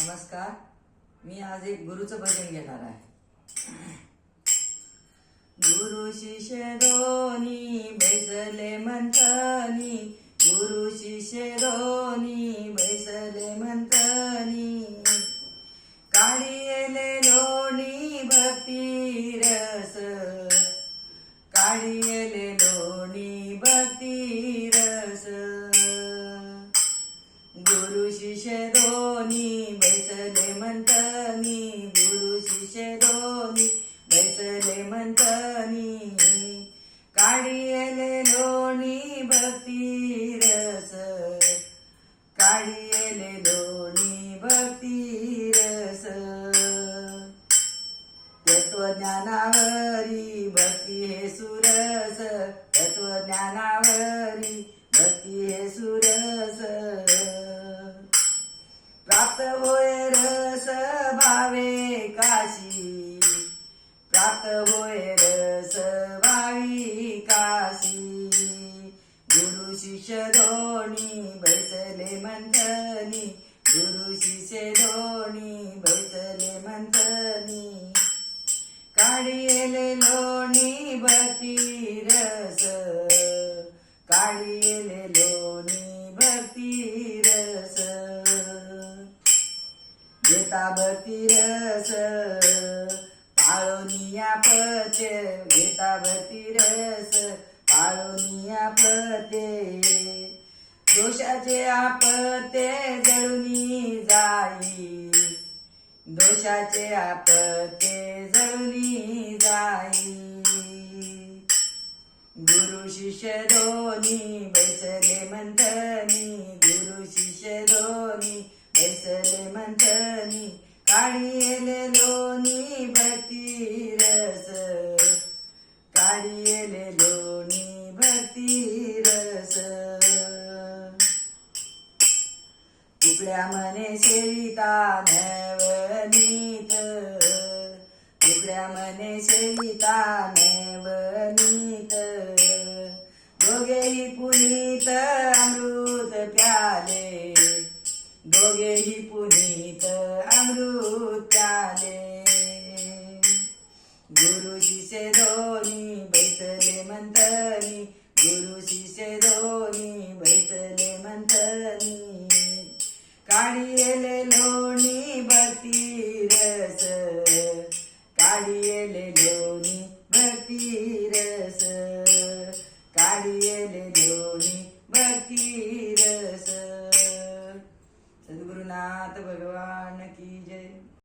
नमस्कार. मी आज एक गुरुचं भजन घेणार आहे. गुरु शिष्य दोन्ही बैसले मंथनी, गुरु शिष्य दोन्ही बैसले मंथनी, काढिले लोणी भक्ती रस, काढिले लोणी भक्ती रस. गुरु शिष्य दोन्ही बैसले मंथनी, गुरु शिष्य दोन्ही बैसले मंथनी, काढिले लोणी भक्ती रस, काढिले लोणी भक्ती रस. तत्वज्ञानावरी भक्ती हे सुरस, तत्वज्ञानावरी भक्ती हे सुरस. प्राप्त होय रस भावे काशी, प्राप्त होय रस भावी काशी. गुरु शिष्य दोन्ही बैसले मंथनी, गुरु शिष्य दोन्ही बैसले मंथनी, काढिले लोणी भक्ती रस, काढिले लोणी भक्ती रस. घेता भक्ती रस पाळोनिया पते, घेता भक्ती रस पाळोनिया पते. दोषाचे आपते जळुनी जाई, दोषाचे आपते जळुनी जाई. गुरु शिष्य दोन्ही बैसले मंथनी, गुरु शिष्य दोन्ही बैसले मंथनी, काढिले लोणी भक्ती रस, काढिले लोणी भक्ती रस. तुकड्या मने सेविता नवनीत, तुकड्या मने सेविता नवनीत. दोघेही पुनीत अमृत प्याले, दोघेही पुनीत अमृत प्याले. गुरु शिष्य दोन्ही बैसले मंथनी, गुरु शिष्य दोन्ही बैसले मंथनी, काढिले लोणी भक्ती रस, काढिले लोणी भक्ती रस, काढिले लोणी भक्ती रस. सद्गुरुनाथ भगवान